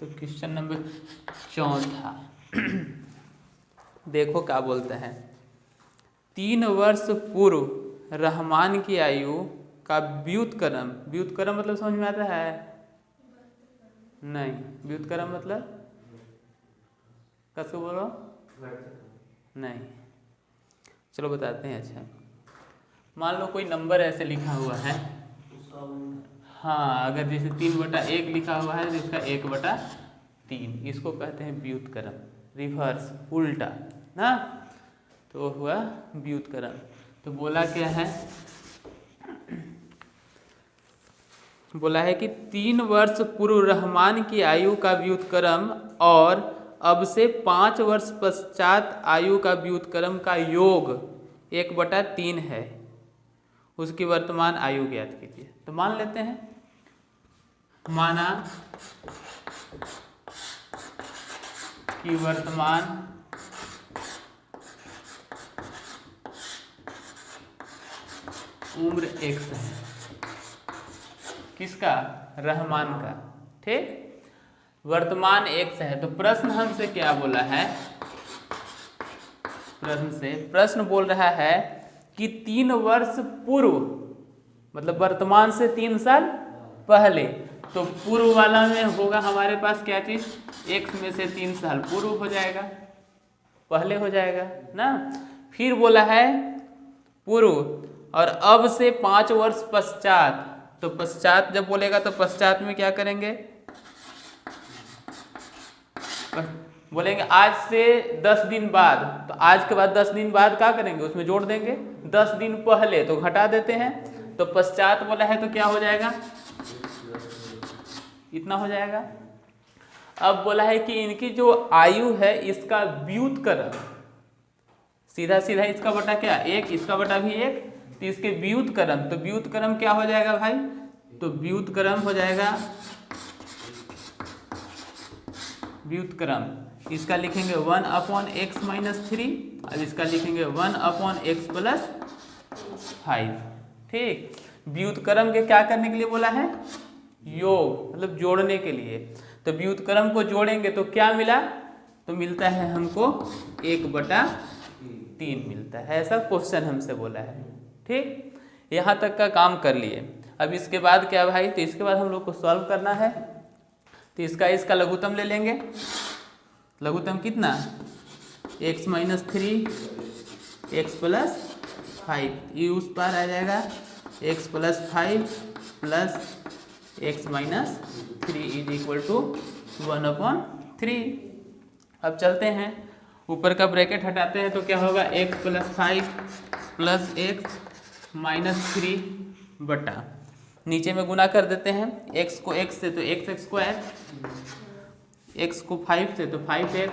तो question number 4 देखो क्या बोलते हैं। 3 वर्ष पूर्व रहमान की आयु का व्युत्क्रम, व्युत्क्रम मतलब समझ में आता है? नहीं, व्युत्क्रम मतलब कसको बोलो? नहीं, चलो बताते हैं। अच्छा, मान लो कोई नंबर ऐसे लिखा हुआ है, हाँ, अगर जैसे 3/1 लिखा हुआ है तो इसका 1/3, इसको कहते हैं व्युत्क्रम, रिवर्स, उल्टा ना, तो हुआ व्युत्क्रम। तो बोला क्या है, बोला है कि 3 वर्ष पूर्व रहमान की आयु का व्युत्क्रम और अब से 5 वर्ष पश्चात आयु का व्युत्क्रम का योग 1/3 है, उसकी वर्तमान आयु ज्ञात कीजिए। तो मान लेते हैं, माना कि वर्तमान उम्र x है, किसका? रहमान का। ठीक, वर्तमान x है। तो प्रश्न हमसे क्या बोला है? प्रश्न बोल रहा है कि 3 वर्ष पूर्व, मतलब वर्तमान से 3 साल पहले, तो पूर्व वाला में होगा हमारे पास क्या चीज? x में से 3 साल पूर्व हो जाएगा, पहले हो जाएगा ना। फिर बोला है पूर्व और अब से 5 वर्ष पश्चात, तो पश्चात जब बोलेगा तो पश्चात में क्या करेंगे? बोलेंगे आज से 10 दिन बाद, तो आज के बाद 10 दिन बाद क्या करेंगे? उसमें जोड़ देंगे 10 दिन पहले, तो घटा देते हैं। तो पश्चात बोला है तो क्या हो जाएगा? इतना हो जाएगा। अब बोला है कि इनकी जो आयु है इसका व्युत्क्रम, सीधा सीधा इसका बटा क्या? 1, इसका बटा भी 1, तो इसके व्युत्क्रम, तो व्युत्क्रम क्या हो जाएगा भाई? तो व्युत्क्रम हो जाएगा, व्युत्क्रम इसका लिखेंगे 1/x - 3, अब इसका लिखेंगे 1/x + 5। ठीक, व्युत्क्रम के क्या करने के लिए बोला है? योग, मतलब जोड़ने के लिए। तो व्युत्क्रम को जोड़ेंगे तो क्या मिला? तो मिलता है हमको 1/3 मिलता है, ऐसा क्वेश्चन हमसे बोला है। ठीक, यहाँ तक का काम कर लिए। अब इसके बाद क्या भाई? तो इसके बाद हम लोग को सॉल्व करना है। तो इसका लघुत्तम ले लेंगे। लघुत्तम कितना? x - 3 x + 5, ये उस पार आ जाएगा x + 5 + x - 3 = 1/3। अब चलते हैं, ऊपर का ब्रैकेट हटाते हैं तो क्या होगा? x + 5 + x - 3 बटा, नीचे में गुना कर देते हैं, x को x से तो x², x को 5 से तो 5x,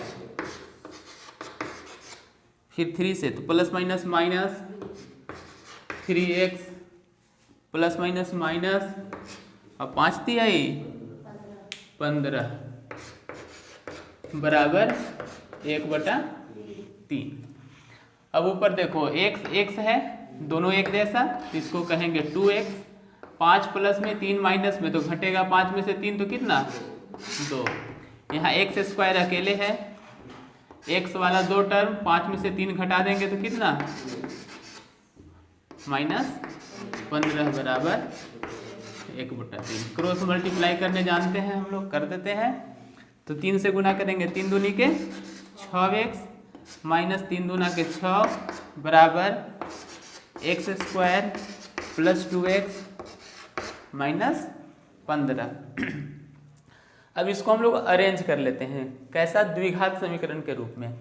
फिर 3 से तो plus minus 3x plus minus और 5 × 15 बराबर 1/3। अब ऊपर देखो x है, दोनों एक जैसा, तो इसको कहेंगे 2x, 5 प्लस में 3 माइनस में तो घटेगा 5 में से 3 तो कितना? 2। यहाँ x² अकेले है, x वाला 2 टर्म, 5 में से 3 घटा देंगे तो कितना? -15 बराबर 1/3। क्रॉस मल्टीप्लाई करने जानते हैं हम लोग, कर देते हैं। तो 3 से गुना करेंगे, 3 दूनी के 6x -3 दूना के 6 बराबर x² + 2x - 15। अब इसको हम लोग अरेंज कर लेते हैं, कैसा? द्विघात समीकरण के रूप में।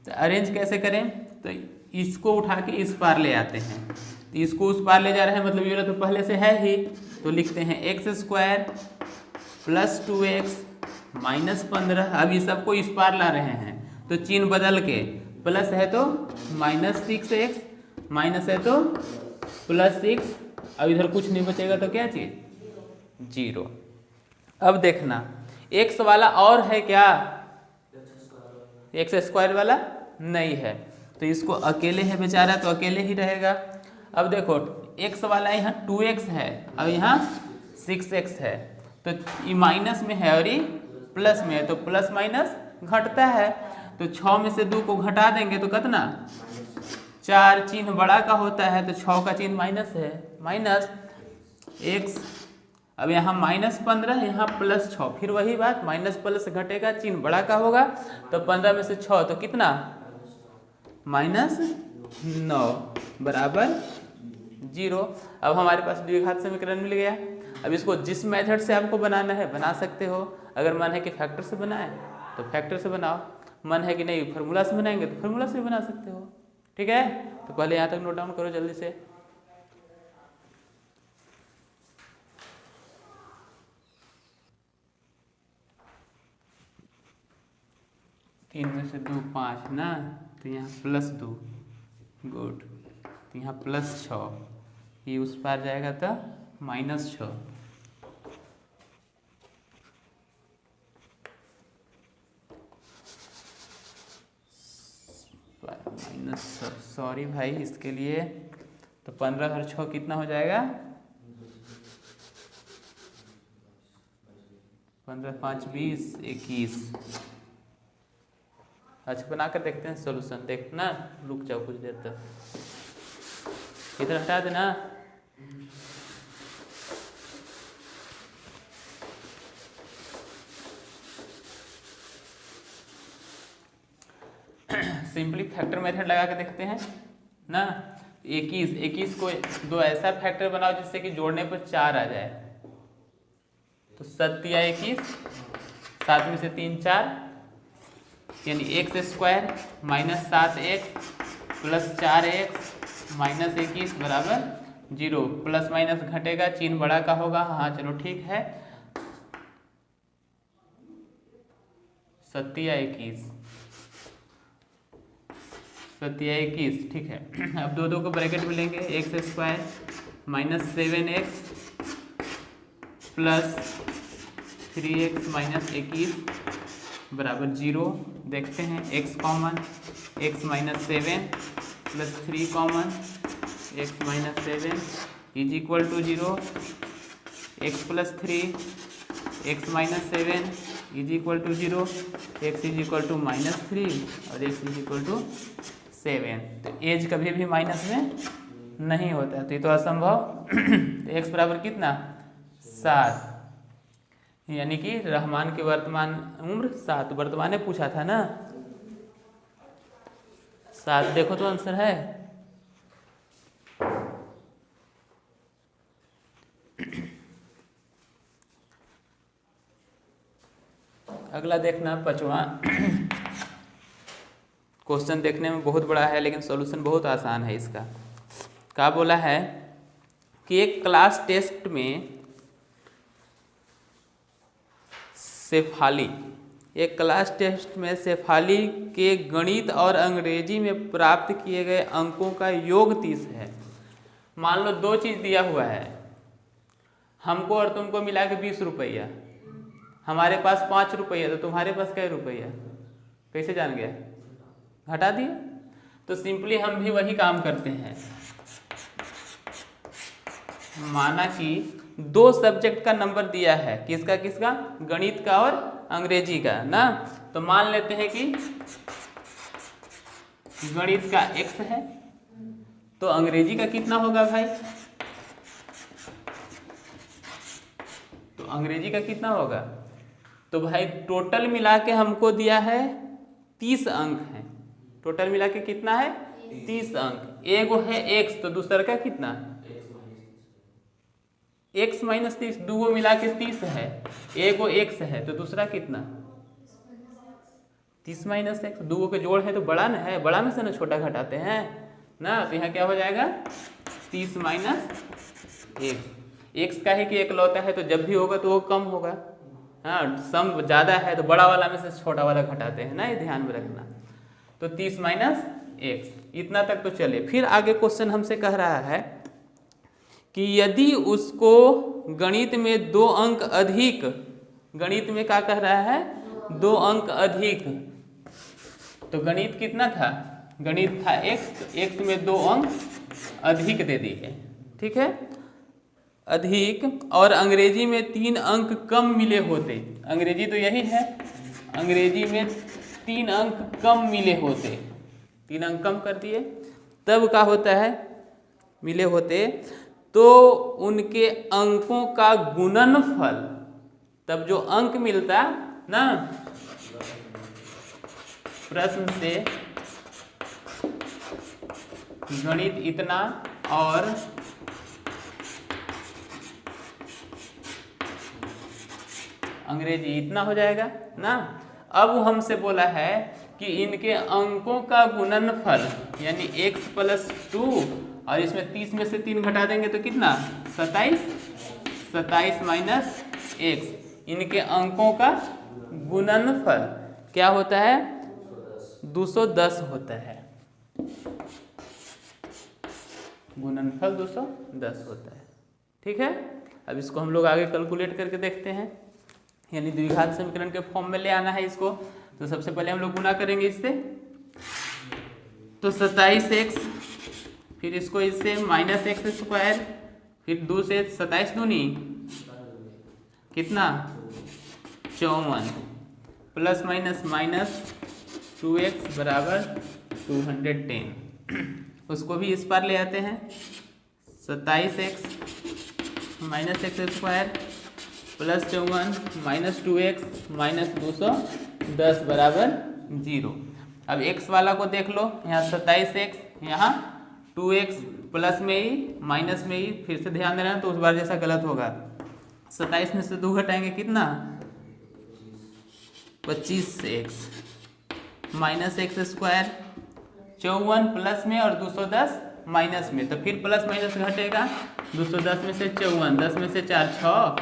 तो अरेंज कैसे करें? तो इसको उठा के इस पार ले आते हैं, तो इसको उस पार ले जा रहे हैं, मतलब ये तो पहले से है ही, तो लिखते हैं x² + 2x - 15। अब ये सबको इस पार ला रहे हैं तो चिन्ह बदल के, प्लस है तो -6x, माइनस है तो +6, अब इधर कुछ नहीं बचेगा तो क्या चीज? 0। अब देखना, x वाला और है क्या? x² वाला नहीं है, तो इसको अकेले है बेचारा, तो अकेले ही रहेगा। अब देखो x वाला यहाँ 2x है, अब यहाँ 6x है, तो ये माइनस में है और ये प्लस में है तो प्लस माइनस घटता है, तो 6 में से 2 को घटा देंगे तो कितना 4, चिन्ह बड़ा का होता है तो 6 का चिन्ह माइनस है, माइनस x। अब यहाँ -15 यहाँ +6, फिर वही बात माइनस प्लस घटेगा चिन्ह बड़ा का होगा, तो 15 में से 6 तो कितना -9 बराबर 0। अब हमारे पास द्विघात समीकरण मिल गया। अब इसको जिस मेथड से आपको बनाना है बना सकते हो, अगर मन है कि फैक्टर से बनाए तो फैक्टर से बनाओ, मन है कि नहीं फार्मूला से बनाएंगे तो फार्मूला से भी बना सकते हो, ठीक है। तो पहले यहाँ तक नोट डाउन करो जल्दी से। तीन में से 2 5 ना, तो यहाँ +2 गुड, तो यहाँ +6, ये उस पार जाएगा तो -6, सॉरी भाई इसके लिए, तो 15 और 6 कितना हो जाएगा 15 5 20 21। अच्छा बना कर देखते हैं सॉल्यूशन, देखना रुक जाओ कुछ देर तक, इधर हटा देना। सिंपली फैक्टर मेथड लगा के देखते हैं ना। 21 को 2 ऐसा फैक्टर बनाओ जिससे कि जोड़ने पर 4 आ जाए, तो 7 या 21, 7 में से 3 4, यानी x² -7x + 4x -21 बराबर 0। प्लस माइनस घटेगा चिन्ह बड़ा का होगा, हाँ चलो ठीक है। 7 या 21, 7 या 21 ठीक है। अब 2 को ब्रैकेट में लेंगे, x² -7x + 3x -21 बराबर 0। देखते हैं x common, x -7 + 3 common, x -7 = 0, x + 3 x -7 = 0, x -3 और x 7। तो एज कभी भी माइनस में नहीं होता है, तो ये तो असंभव। तो x बराबर कितना 7, यानी कि रहमान की वर्तमान उम्र 7, वर्तमान में पूछा था ना 7, देखो तो आंसर है। अगला देखना 5वां क्वेश्चन, देखने में बहुत बड़ा है लेकिन सॉल्यूशन बहुत आसान है इसका। क्या बोला है कि एक क्लास टेस्ट में शेफाली के गणित और अंग्रेजी में प्राप्त किए गए अंकों का योग 30 है। मान लो 2 चीज़ दिया हुआ है, हमको और तुमको मिला के 20 रुपया, हमारे पास 5 रुपया, तो तुम्हारे पास क्या रुपया, कैसे जान गया, घटा दिए। तो सिंपली हम भी वही काम करते हैं। माना कि 2 सब्जेक्ट का नंबर दिया है, किसका किसका, गणित का और अंग्रेजी का ना। तो मान लेते हैं कि गणित का x है, तो अंग्रेजी का कितना होगा भाई, तो अंग्रेजी का कितना होगा, तो भाई टोटल मिला के हमको दिया है 30 अंक है। टोटल मिला के कितना है 30 अंक। एगो है x, तो दूसरा का कितना x -30, 2 मिला के 30 है, एगो x है तो दूसरा कितना 30 - x, 2 के जोड़ है तो बड़ा ना है, बड़ा में से ना छोटा घटाते हैं ना। तो यहाँ क्या हो जाएगा 30 - x का है कि एक लौता है, तो जब भी होगा तो वो कम होगा, हाँ सम ज़्यादा है तो बड़ा वाला में से छोटा वाला घटाते हैं ना, ये ध्यान में रखना। तो 30 - x, इतना तक तो चले। फिर आगे क्वेश्चन हमसे कह रहा है कि यदि उसको गणित में 2 अंक अधिक, गणित में क्या कह रहा है 2 अंक अधिक, तो गणित कितना था, गणित था x, तो x में 2 अंक अधिक दे दिए, ठीक है। अधिक और अंग्रेजी में 3 अंक कम मिले होते, अंग्रेजी तो यही है, अंग्रेजी में 3 अंक कम मिले होते, 3 अंक कम कर दिए, तब क्या होता है, मिले होते तो उनके अंकों का गुणनफल, तब जो अंक मिलता ना प्रश्न से गणित इतना और अंग्रेजी इतना हो जाएगा ना। अब हमसे बोला है कि इनके अंकों का गुणनफल यानी x + 2 और इसमें 30 में से 3 घटा देंगे तो कितना 27, 27 माइनस x, इनके अंकों का गुणनफल क्या होता है 210 होता है, गुणनफल 210 होता है। ठीक है, अब इसको हम लोग आगे कैलकुलेट करके देखते हैं, यानी द्विघात समीकरण के फॉर्म में ले आना है इसको। तो सबसे पहले हम लोग गुना करेंगे इससे, तो 27x, फिर इसको इससे -x², फिर 2 से 27 दूनी कितना 54, प्लस माइनस माइनस 2x बराबर 210, उसको भी इस पार ले आते हैं, 27x -x² प्लस 54 -2x -210 बराबर 0। अब x वाला को देख लो, यहाँ 27x, यहाँ 2x, प्लस में ही माइनस में ही, फिर से ध्यान देना तो उस बार जैसा गलत होगा। 27 में से 2 घटाएंगे कितना 25x -x², 54 प्लस में और 210 माइनस में, तो फिर प्लस माइनस घटेगा, 210 में से 54, 10 में से 4 6,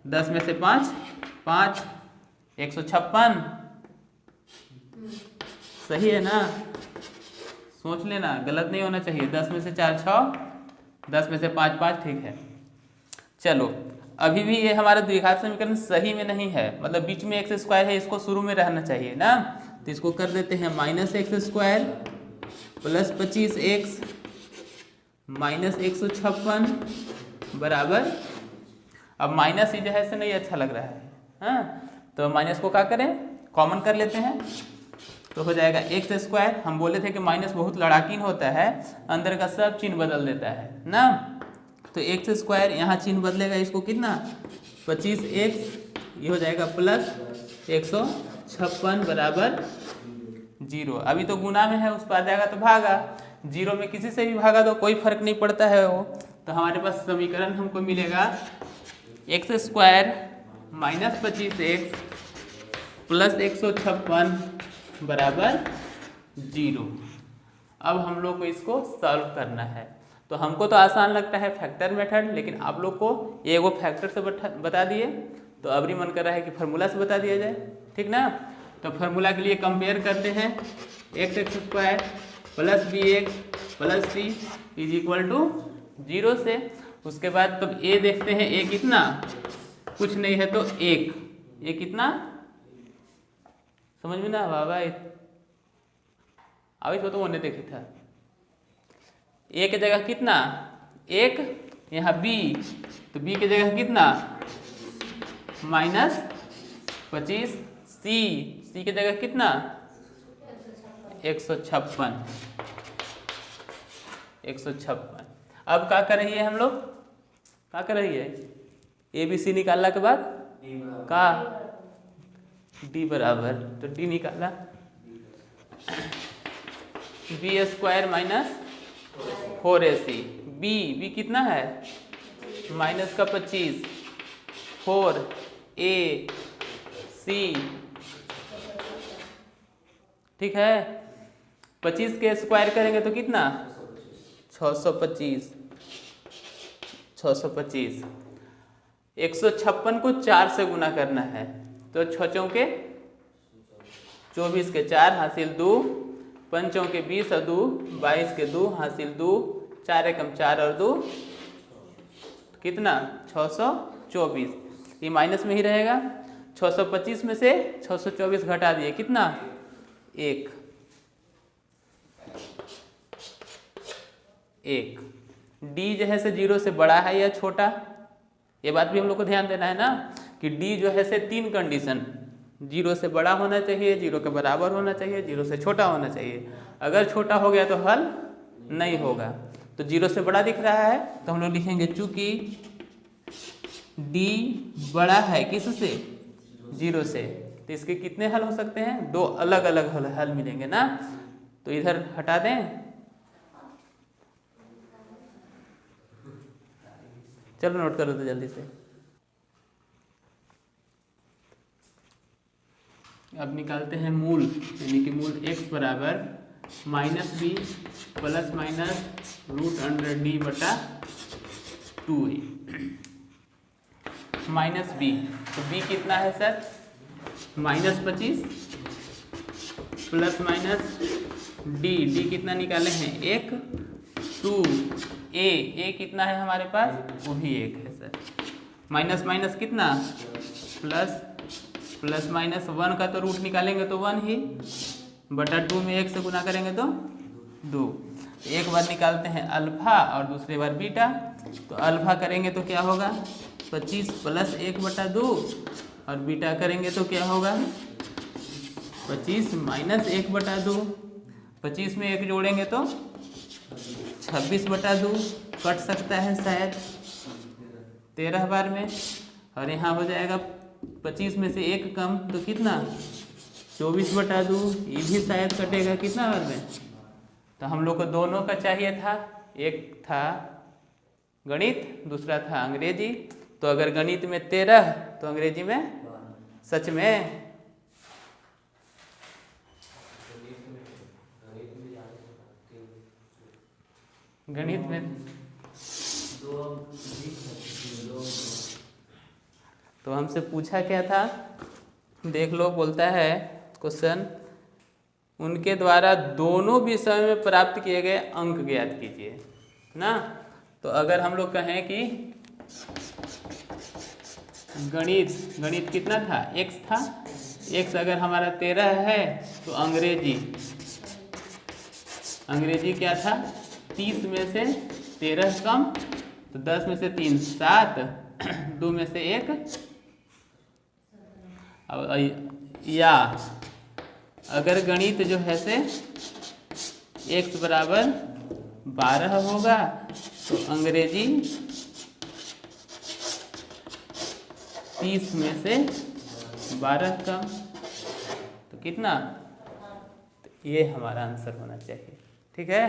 10 में से 5 5, 156, सही है ना, सोच लेना गलत नहीं होना चाहिए, 10 में से 4 6, 10 में से 5 5, ठीक है। चलो अभी भी ये हमारा द्विघात समीकरण सही में नहीं है, मतलब बीच में x² है, इसको शुरू में रहना चाहिए ना, तो इसको कर देते हैं -x² प्लस 25x -156 बराबर, अब माइनस ही जो है से नहीं अच्छा लग रहा है, हाँ, तो माइनस को क्या करें कॉमन कर लेते हैं, तो हो जाएगा x², हम बोले थे कि माइनस बहुत लड़ाकीन होता है, अंदर का सब चिन्ह बदल देता है ना, तो x² यहाँ चिन्ह बदलेगा, इसको कितना 25x, ये हो जाएगा प्लस 156 बराबर 0। अभी तो गुना में है, उस पर आ जाएगा तो भागा, 0 में किसी से भी भागा तो कोई फर्क नहीं पड़ता है वो, तो हमारे पास समीकरण हमको मिलेगा x² -25x प्लस 156 बराबर 0। अब हम लोग को इसको सॉल्व करना है, तो हमको तो आसान लगता है फैक्टर मेथड, लेकिन आप लोग को एगो फैक्टर से बता दिए, तो अभी मन कर रहा है कि फार्मूला से बता दिया जाए, ठीक ना। तो फार्मूला के लिए कंपेयर करते हैं, x² plus bx plus c is equal to 0 से, उसके बाद तब a देखते हैं, a कितना, कुछ नहीं है तो 1, a कितना समझ में ना बाबा, अभी तो वो नहीं देखी था, a के जगह कितना 1, यहाँ b, तो b के जगह कितना -25, c के जगह कितना 156। अब क्या कर रही है हम लोग, क्या कर रही है, ABC निकालने के बाद का D बराबर, तो D निकाला, b² -4ac, b कितना है -25, 4ac, ठीक है, 25 के स्क्वायर करेंगे तो कितना 625, 156 को 4 से गुना करना है, तो 6 चौके 24 के 4 हासिल 2, 5 चौके 20 और 2 22 के 2 हासिल 2, 4 एकम 4 और 2 कितना 624, ये माइनस में ही रहेगा, 625 में से 624 घटा दिए कितना 1, डी जो है से 0 से बड़ा है या छोटा, ये बात भी हम लोग को ध्यान देना है ना कि डी जो है से 3 कंडीशन, 0 से बड़ा होना चाहिए, 0 के बराबर होना चाहिए, 0 से छोटा होना चाहिए। अगर छोटा हो गया तो हल नहीं होगा। तो 0 से बड़ा दिख रहा है तो हम लोग लिखेंगे चूंकि डी बड़ा है किससे, 0 से, तो इसके कितने हल हो सकते हैं, 2 अलग अलग हल मिलेंगे ना। तो इधर हटा दें, चलो नोट करो तो जल्दी से। अब निकालते हैं मूल, यानी कि मूल x बराबर -b plus minus √d/2a minus b। तो b कितना है सर, -25 प्लस माइनस d कितना निकाले हैं 1, 2 a कितना है हमारे पास, वो भी 1 है सर। माइनस माइनस कितना प्लस माइनस 1 का तो रूट निकालेंगे तो 1 ही, बटा 2 में 1 से गुना करेंगे तो 2। एक बार निकालते हैं अल्फा और दूसरी बार बीटा। तो अल्फा करेंगे तो क्या होगा 25 प्लस 1/2 और बीटा करेंगे तो क्या होगा 25 माइनस 1/2। 25 में 1 जोड़ेंगे तो 26/2, कट सकता है शायद 13 बार में, और यहाँ हो जाएगा 25 में से 1 कम तो कितना 24/2, ये भी शायद कटेगा कितना बार में। तो हम लोग को दोनों का चाहिए था, एक था गणित, दूसरा था अंग्रेजी। तो अगर गणित में 13 तो अंग्रेजी में सच में गणित में तो हमसे पूछा क्या था, देख लो, बोलता है क्वेश्चन, उनके द्वारा दोनों विषय में प्राप्त किए गए अंक ज्ञात कीजिए ना। तो अगर हम लोग कहें कि गणित कितना था, x था, x अगर हमारा 13 है तो अंग्रेजी क्या था 30 में से 13 कम तो 10 में से 3 7, 2 में से 1, या अगर गणित जो है से x बराबर 12 होगा तो अंग्रेजी 30 में से 12 कम तो कितना, तो ये हमारा आंसर होना चाहिए। ठीक है,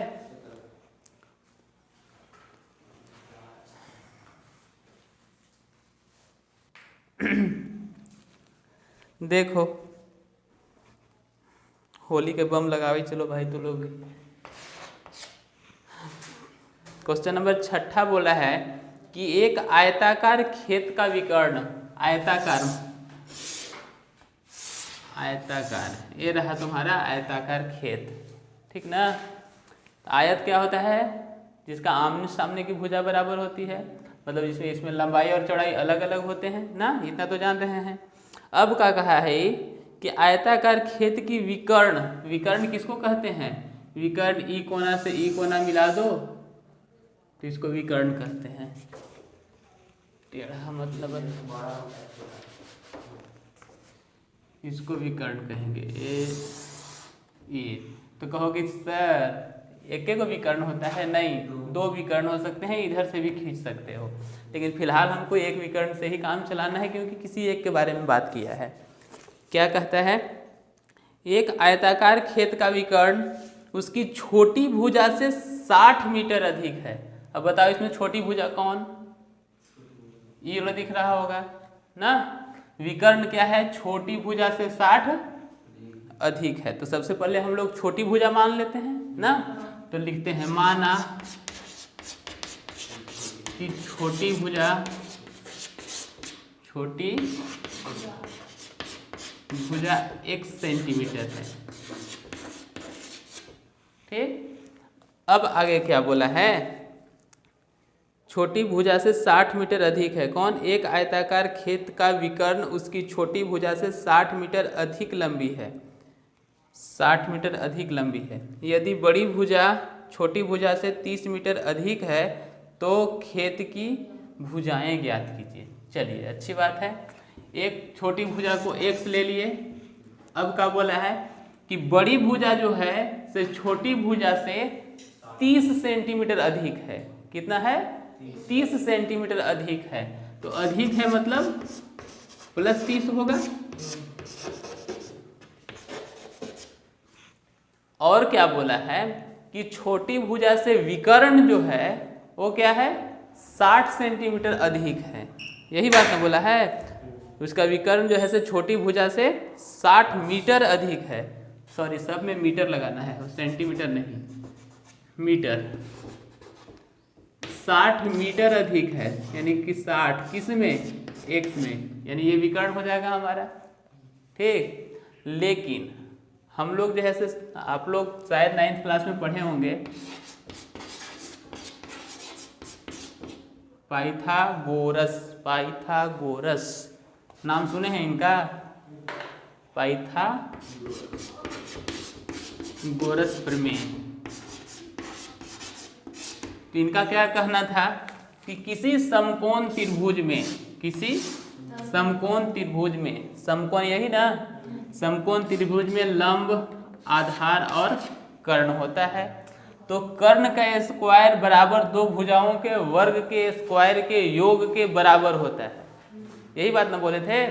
देखो होली के बम लगावे चलो भाई तो लोग। क्वेश्चन नंबर 6 बोला है कि एक आयताकार खेत का विकर्ण, आयताकार ये रहा तुम्हारा आयताकार खेत, ठीक ना। आयत क्या होता है, जिसका आमने सामने की भुजा बराबर होती है, मतलब इसमें लंबाई और चौड़ाई अलग अलग होते हैं ना, इतना तो जान रहे हैं। अब क्या कहा है कि आयताकार खेत की विकर्ण किसको कहते हैं, विकर्ण ई कोना से ई कोना मिला दो तो इसको विकर्ण कहते हैं। टेढ़ा मतलब इसको विकर्ण कहेंगे। ए तो कहोगे सर एक को विकर्ण होता है, नहीं, 2 विकर्ण हो सकते हैं, इधर से भी खींच सकते हो, लेकिन फिलहाल हमको एक विकर्ण से ही काम चलाना है क्योंकि किसी एक के बारे में बात किया है। क्या कहता है, एक आयताकार खेत का विकर्ण उसकी छोटी भुजा से 60 मीटर अधिक है। अब बताओ इसमें छोटी भुजा कौन, ये वाला दिख रहा होगा ना। विकर्ण क्या है, छोटी भुजा से 60 अधिक है। तो सबसे पहले हम लोग छोटी भुजा मान लेते हैं ना, तो लिखते हैं माना कि छोटी भुजा 1 सेंटीमीटर है। ठीक, अब आगे क्या बोला है, छोटी भुजा से 60 मीटर अधिक है कौन, एक आयताकार खेत का विकर्ण उसकी छोटी भुजा से 60 मीटर अधिक लंबी है, 60 मीटर अधिक लंबी है। यदि बड़ी भुजा छोटी भुजा से 30 मीटर अधिक है तो खेत की भुजाएं ज्ञात कीजिए। चलिए अच्छी बात है, एक छोटी भुजा को x ले लिए। अब क्या बोला है कि बड़ी भुजा जो है से छोटी भुजा से 30 सेंटीमीटर अधिक है। कितना है? 30 सेंटीमीटर अधिक है। तो अधिक है मतलब प्लस 30 होगा। और क्या बोला है कि छोटी भुजा से विकर्ण जो है वो क्या है? 60 सेंटीमीटर अधिक है। यही बात ना बोला है, उसका विकर्ण जो है से छोटी भुजा से 60 मीटर अधिक है। सॉरी, सब में मीटर लगाना है, सेंटीमीटर नहीं, मीटर। 60 मीटर अधिक है, यानी कि 60 किस में? x में, यानी ये विकर्ण हो जाएगा हमारा। ठीक, लेकिन हम लोग जो है से, आप लोग शायद 9th क्लास में पढ़े होंगे पाइथागोरस। पाइथागोरस नाम सुने हैं इनका? पाइथागोरस प्रमेय। तो इनका क्या कहना था कि किसी समकोण त्रिभुज में, किसी समकोण त्रिभुज में, समकोण यही ना, समकोण त्रिभुज में लंब, आधार और कर्ण होता है। तो कर्ण का स्क्वायर बराबर दो भुजाओं के वर्ग के स्क्वायर के योग के बराबर होता है। यही बात ना बोले थे।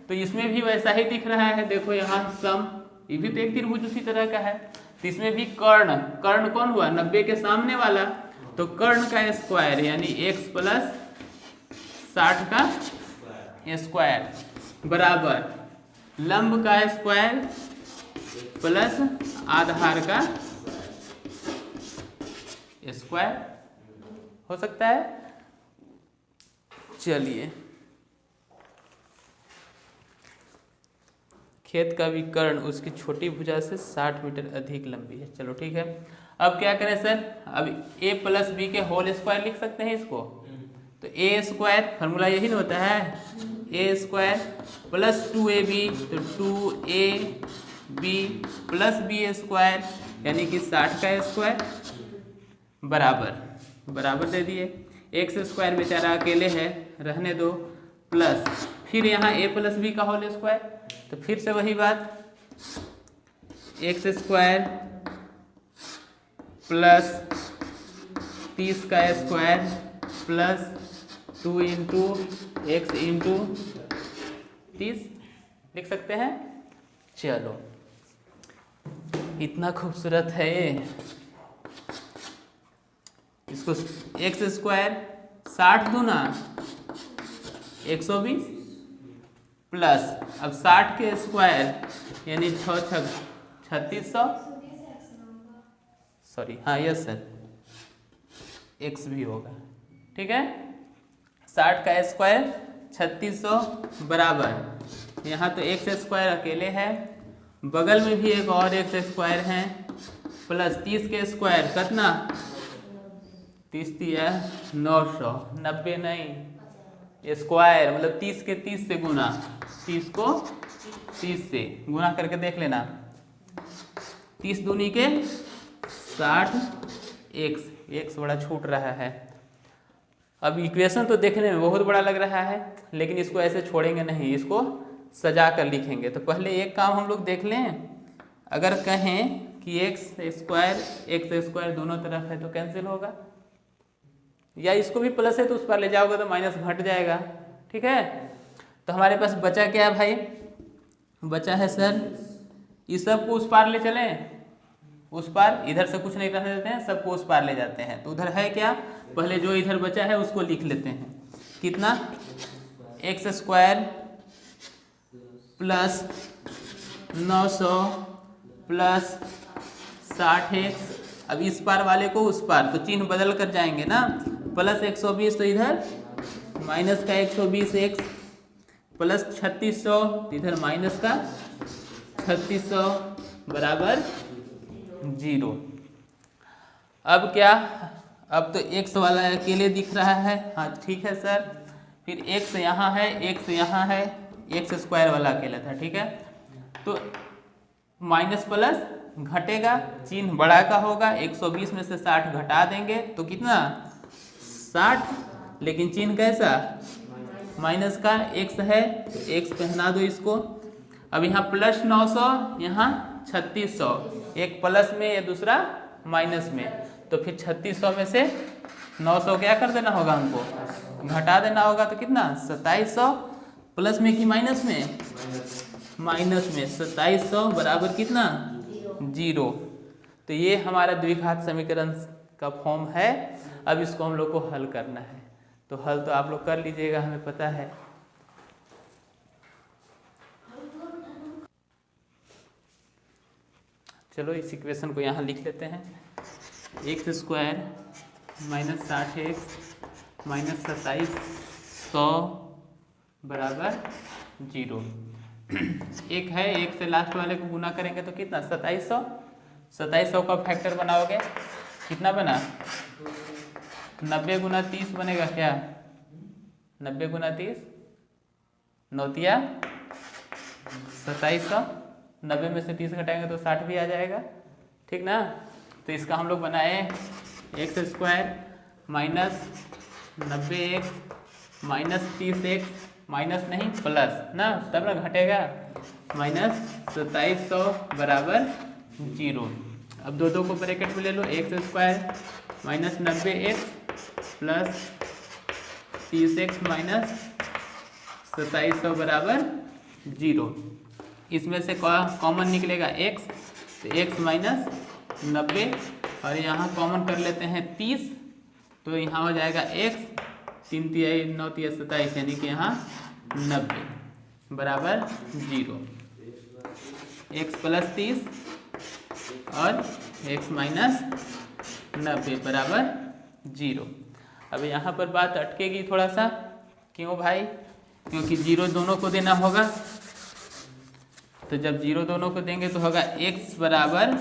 तो इसमें भी वैसा ही दिख रहा है, देखो यहाँ सम, ये भी तो एक त्रिभुज उसी तरह का है। तो इसमें भी कर्ण, कर्ण कौन हुआ? 90 के सामने वाला। तो कर्ण का स्क्वायर यानी x प्लस 60 का स्क्वायर बराबर लंब का स्क्वायर प्लस आधार का स्क्वायर हो सकता है। चलिए, खेत का विकर्ण उसकी छोटी भुजा से 60 मीटर अधिक लंबी है। चलो ठीक है, अब क्या करें सर? अब a प्लस बी के होल स्क्वायर लिख सकते हैं इसको। तो a स्क्वायर, फॉर्मूला यही ना होता है, a स्क्वायर प्लस 2ab, तो 2ab प्लस b स्क्वायर यानी कि 60 का स्क्वायर बराबर दे दिए। एक्स स्क्वायर बेचारा अकेले है, रहने दो, प्लस फिर यहाँ a प्लस बी का होल स्क्वायर। तो फिर से वही बात, एक्स स्क्वायर प्लस 30 का square plus 2 into x into 30 लिख सकते हैं। चलो, इतना खूबसूरत है ये। इसको एक्स स्क्वायर 60 दूना 120 प्लस अब 60 के स्क्वायर यानी 3600, सॉरी हाँ यस सर, एक्स भी होगा, ठीक है। 60 का स्क्वायर 3600 बराबर, यहाँ तो एक्स स्क्वायर अकेले है, बगल में भी एक और एक्स स्क्वायर है, प्लस 30 के स्क्वायर कितना 30 है 900, 90 नहीं, स्क्वायर मतलब 30 के 30 से गुना, 30 को 30 से गुना करके देख लेना, 30 दूनी के 60, एक्स बड़ा छूट रहा है। अब इक्वेशन तो देखने में बहुत बड़ा लग रहा है, लेकिन इसको ऐसे छोड़ेंगे नहीं, इसको सजा कर लिखेंगे। तो पहले एक काम हम लोग देख लें, अगर कहें कि एक्स स्क्वायर दोनों तरफ है तो कैंसिल होगा, या इसको भी प्लस है तो उस पर ले जाओगे तो माइनस घट जाएगा, ठीक है। तो हमारे पास बचा क्या है भाई, बचा है सर इस सब को उस पार ले चलें, उस पार, इधर से कुछ नहीं रहने देते हैं, सबको उस पार ले जाते हैं। तो उधर है क्या, पहले जो इधर बचा है उसको लिख लेते हैं, कितना x square plus 900 plus 60x, अब इस पार वाले को उस पार, तो चिन्ह बदल कर जाएंगे ना, प्लस 120 तो इधर माइनस का 120x प्लस 3600 इधर माइनस का 3600 बराबर 0। अब क्या, अब तो x वाला अकेले दिख रहा है, हाँ ठीक है सर, फिर x यहाँ है, x यहाँ है, एक्स स्क्वायर वाला अकेला था, ठीक है। तो माइनस प्लस घटेगा, चिन्ह बड़ा का होगा, 120 में से 60 घटा देंगे तो कितना 60 लेकिन चिन्ह कैसा, माइनस का, एक्स है तो एक्स पहना दो इसको। अब यहाँ प्लस 900, यहाँ 3600, एक प्लस में या दूसरा माइनस में, तो फिर 3600 में से 900 क्या कर देना होगा, हमको घटा देना होगा। तो कितना 2700 प्लस में कि माइनस में, माइनस में 2700 बराबर कितना 0। तो ये हमारा द्विघात समीकरण का फॉर्म है। अब इसको हम लोग को हल करना है, तो हल तो आप लोग कर लीजिएगा, हमें पता है। चलो इस इक्वेशन को यहाँ लिख लेते हैं। X square minus 60x minus 2700 बराबर 0। एक है, एक से लास्ट वाले को गुना करेंगे तो कितना 2700, 2700 का फैक्टर बनाओगे कितना बना 90 गुना 30 बनेगा क्या, 90 गुना 30 नौतिया 2700, 90 में से 30 घटाएंगे तो 60 भी आ जाएगा, ठीक ना। तो इसका हम लोग बनाए x square minus 90x minus 30x minus नहीं प्लस ना, तब ना घटेगा, माइनस 2700 बराबर 0। अब दो को ब्रैकेट में ले लो, x square minus 90x plus 30x minus 2700 बराबर 0। इसमें से कॉमन निकलेगा x, तो x माइनस 90 और यहाँ कॉमन कर लेते हैं 30, तो यहाँ हो जाएगा x 3 तिहाई 9 तिहाई 27, यानी कि यहाँ 90 बराबर 0। x प्लस 30 और x माइनस 90 बराबर 0। अब यहाँ पर बात अटकेगी थोड़ा सा, क्यों भाई, क्योंकि 0 दोनों को देना होगा। तो जब 0 दोनों को देंगे तो होगा x बराबर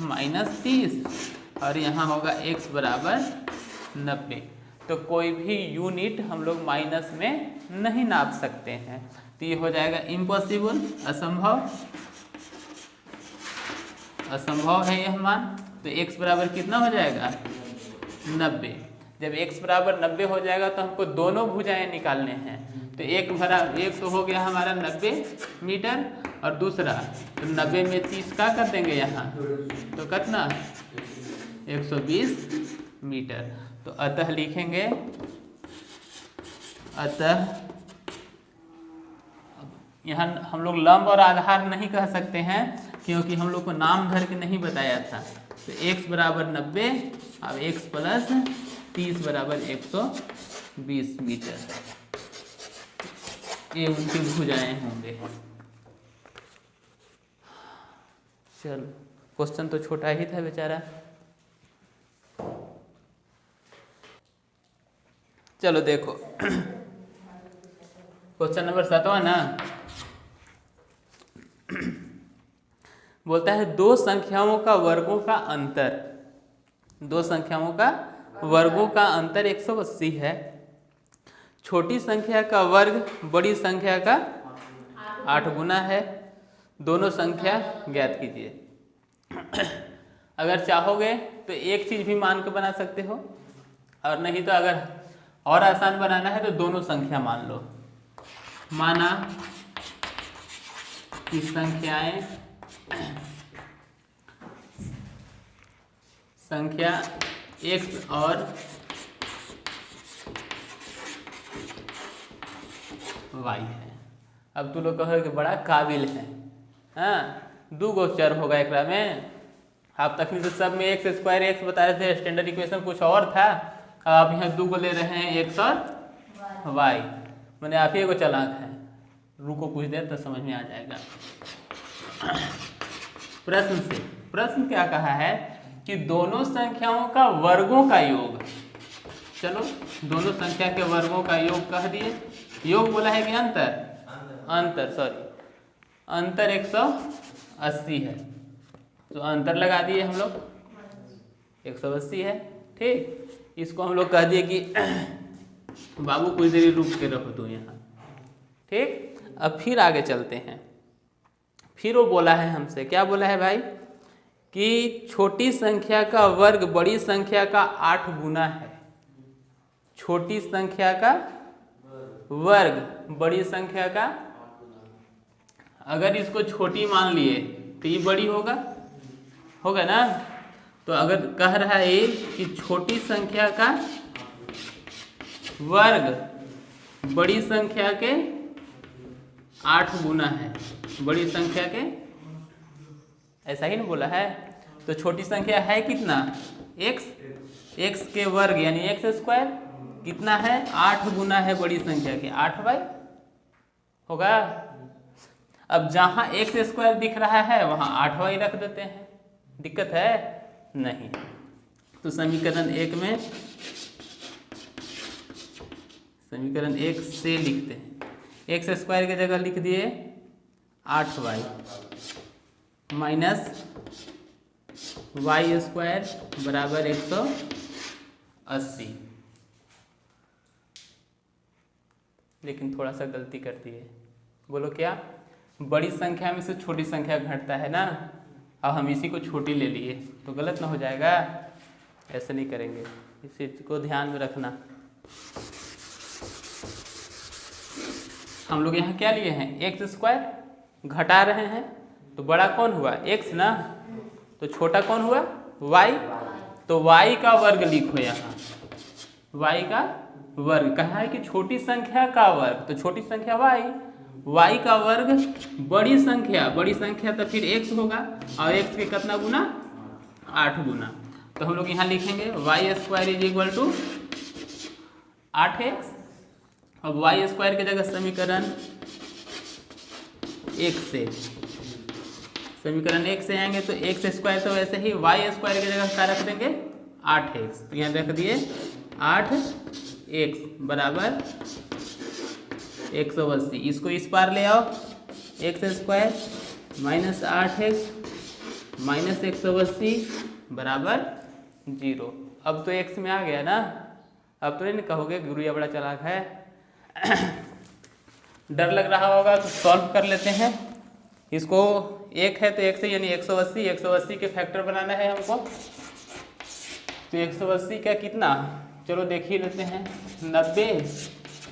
माइनस 30 और यहाँ होगा x बराबर 90। तो कोई भी यूनिट हम लोग माइनस में नहीं नाप सकते हैं, तो ये हो जाएगा इम्पॉसिबल, असंभव, असंभव है यह मान। तो x बराबर कितना हो जाएगा 90। जब x बराबर 90 हो जाएगा तो हमको दोनों भुजाएं निकालने हैं। तो एक तो हो गया हमारा 90 मीटर और दूसरा तो 90 में 30 का कर देंगे यहाँ, तो कितना 120 मीटर। तो अतः लिखेंगे, अतः यहाँ हम लोग लंब और आधार नहीं कह सकते हैं क्योंकि हम लोग को नाम धर के नहीं बताया था। तो x बराबर 90, अब x प्लस 30 बराबर 120 मीटर, ये उनकी भुजाएं होंगे। चलो क्वेश्चन तो छोटा ही था बेचारा। चलो देखो क्वेश्चन नंबर 7 ना, बोलता है दो संख्याओं का वर्गों का अंतर, दो संख्याओं का वर्गों का अंतर 180 है। छोटी संख्या का वर्ग बड़ी संख्या का 8 गुना है। दोनों संख्या ज्ञात कीजिए। अगर चाहोगे तो एक चीज भी मान के बना सकते हो, और नहीं तो अगर और आसान बनाना है तो दोनों संख्या मान लो। माना कि संख्याएं संख्या x और y है। अब तू लोग कहो कि बड़ा काबिल है, हाँ 2 गो चर होगा एक में। आप तक तो सब में एक्स स्क्वायर एक्स बताए थे, स्टैंडर्ड इक्वेशन कुछ और था। अब आप यहाँ 2 को ले रहे हैं x और y, मैंने आप ही को चालाक है। रुको कुछ देर तो समझ में आ जाएगा। प्रश्न से, प्रश्न क्या कहा है कि दोनों संख्याओं का वर्गों का योग। चलो दोनों संख्या के वर्गों का योग कह दिए। योग बोला है कि अंतर, अंतर सॉरी अंतर 180 है, तो अंतर लगा दिए हम लोग, 180 है। ठीक, इसको हम लोग कह दिए कि बाबू कुछ देर रुक के रहो तो यहाँ। ठीक, अब फिर आगे चलते हैं। फिर वो बोला है हमसे, क्या बोला है भाई कि छोटी संख्या का वर्ग बड़ी संख्या का 8 गुना है। छोटी संख्या का वर्ग बड़ी संख्या का, अगर इसको छोटी मान लिए तो ये बड़ी होगा ना। तो अगर कह रहा है ये कि छोटी संख्या का वर्ग बड़ी संख्या के 8 गुना है, बड़ी संख्या के, ऐसा ही ना बोला है। तो छोटी संख्या है कितना, x के वर्ग यानी x² कितना है, 8 गुना है बड़ी संख्या के, 8/, होगा। अब जहां x² दिख रहा है वहां 8y रख देते हैं, दिक्कत है नहीं। तो समीकरण 1 में, समीकरण 1 से लिखते हैं, x² की जगह लिख दिए 8y माइनस y² बराबर 180। लेकिन थोड़ा सा गलती कर दिए, बोलो क्या, बड़ी संख्या में से छोटी संख्या घटता है ना, अब हम इसी को छोटी ले लिए तो गलत ना हो जाएगा, ऐसे नहीं करेंगे, इस चीज को ध्यान में रखना। हम लोग यहाँ क्या लिए हैं, x² घटा रहे हैं, तो बड़ा कौन हुआ, x ना, तो छोटा कौन हुआ, y, तो y का वर्ग लिखो यहाँ, y का वर्ग, कहा है कि छोटी संख्या का वर्ग, तो छोटी संख्या y का वर्ग बड़ी संख्या तो फिर x होगा, और x के कितना गुना, 8 गुना। तो हम लोग यहाँ लिखेंगे y² = 8x। अब y² की जगह समीकरण 1 से, समीकरण 1 से आएंगे तो x² तो वैसे ही, y² की जगह क्या रख देंगे, 8x, तो यहाँ रख दिए 8x बराबर 180। इसको इस पार ले आओ, x² माइनस 8x माइनस 180 बराबर 0। अब तो x में आ गया ना, अब तो नहीं कहोगे गुरुया बड़ा चालाक है। डर लग रहा होगा तो सॉल्व कर लेते हैं इसको। 1 है तो 1 से यानी 180 के फैक्टर बनाना है हमको। तो 180 का कितना, चलो देख ही लेते हैं, 90,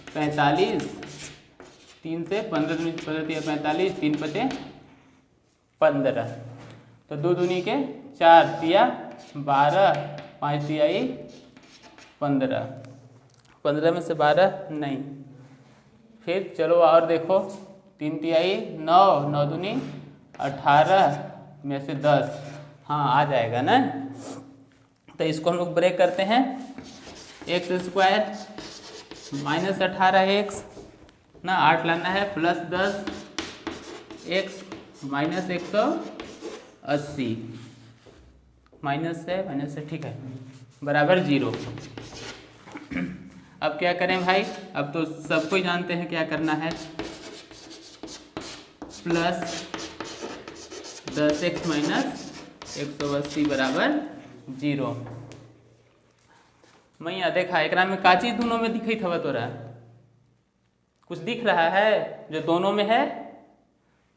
45, 3 से 15 मिनट 45, 3 बटे 15, तो 2 दूनी के 4 तिया 12, 5 तियाई 15, 15 में से 12 नहीं, फिर चलो और देखो, 3 तियाई 9, 9 दूनी 18 में से 10, हाँ आ जाएगा ना। तो इसको हम लोग ब्रेक करते हैं, x² माइनस 18x ना, 8 लाना है, प्लस 10x माइनस 180, माइनस है ठीक है, बराबर 0। अब क्या करें भाई, अब तो सबको ही जानते हैं क्या करना है, प्लस 10x माइनस 180 बराबर 0। मैया देखा एकरा में का चीज दोनों में दिखी थवा, तोरा कुछ दिख रहा है जो दोनों में है,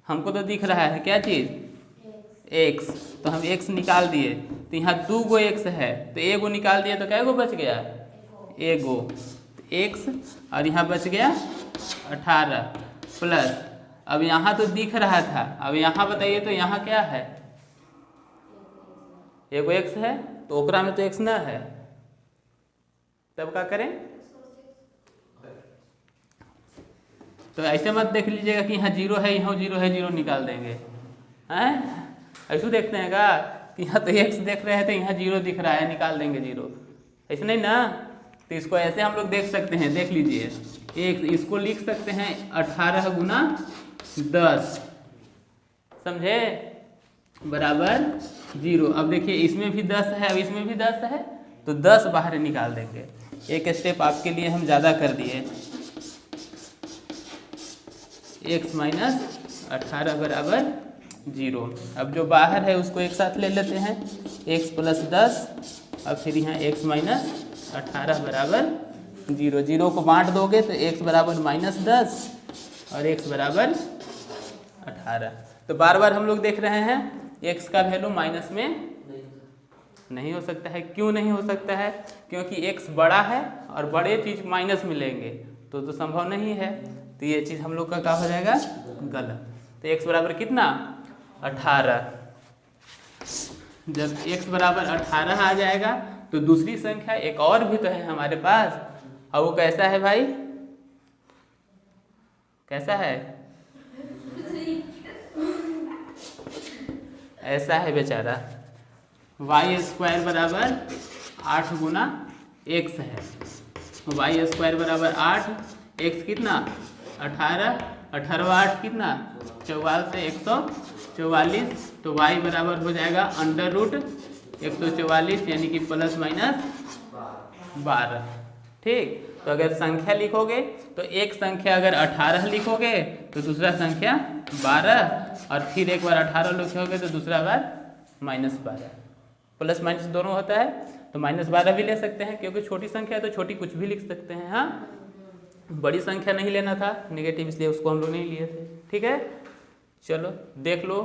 हमको तो दिख रहा है क्या चीज, x, तो हम x निकाल दिए, तो यहाँ 2 गो x है, तो एगो निकाल दिए तो कै गो बच गया, एगो, x, और यहाँ बच गया 18 प्लस, अब यहाँ तो दिख रहा था, अब यहाँ बताइए तो यहाँ क्या है, एगो x है, तो ओकरा में तो x ना है, तब क्या करें, तो ऐसे मत देख लीजिएगा कि यहाँ 0 है, यहाँ 0 है, 0 निकाल देंगे, हैं ऐसे देखते हैं का कि यहाँ तो x देख रहे हैं तो यहाँ 0 दिख रहा है, निकाल देंगे 0, ऐसे नहीं ना। तो इसको ऐसे हम लोग देख सकते हैं, देख लीजिए, एक इसको लिख सकते हैं 18 गुना 10, समझे, बराबर 0। अब देखिए इसमें भी 10 है, अब इसमें भी 10 है, तो 10 बाहर निकाल देंगे। एक स्टेप आपके लिए हम ज़्यादा कर दिए, x माइनस 18 बराबर 0। अब जो बाहर है उसको एक साथ ले लेते हैं, x प्लस 10, और फिर यहाँ x माइनस 18 बराबर 0। 0 को बांट दोगे तो x बराबर माइनस 10 और x बराबर 18। तो बार बार हम लोग देख रहे हैं x का वैल्यू माइनस में नहीं हो सकता है। क्यों नहीं हो सकता है? क्योंकि x बड़ा है और बड़े चीज माइनस में लेंगे तो संभव नहीं है। तो ये चीज हम लोग का क्या हो जाएगा? गलत। तो x बराबर कितना? 18। जब x बराबर 18 आ जाएगा तो दूसरी संख्या एक और भी तो है हमारे पास, और वो कैसा है भाई? कैसा है? ऐसा है बेचारा, y² बराबर 8 गुना x है। y² बराबर 8, x कितना? 18, 18 कितना? 44 से 144, तो y बराबर हो जाएगा अंडर रूट 144 यानी कि प्लस माइनस 12। ठीक, तो अगर संख्या लिखोगे तो एक संख्या अगर 18 लिखोगे तो दूसरा संख्या 12, और फिर एक बार 18 लिखोगे तो दूसरा बार -12। प्लस माइनस दोनों होता है तो -12 भी ले सकते हैं, क्योंकि छोटी संख्या है तो छोटी कुछ भी लिख सकते हैं। हाँ, बड़ी संख्या नहीं लेना था नेगेटिव, इसलिए उसको हम लोग नहीं लिए थे। ठीक है, चलो देख लो।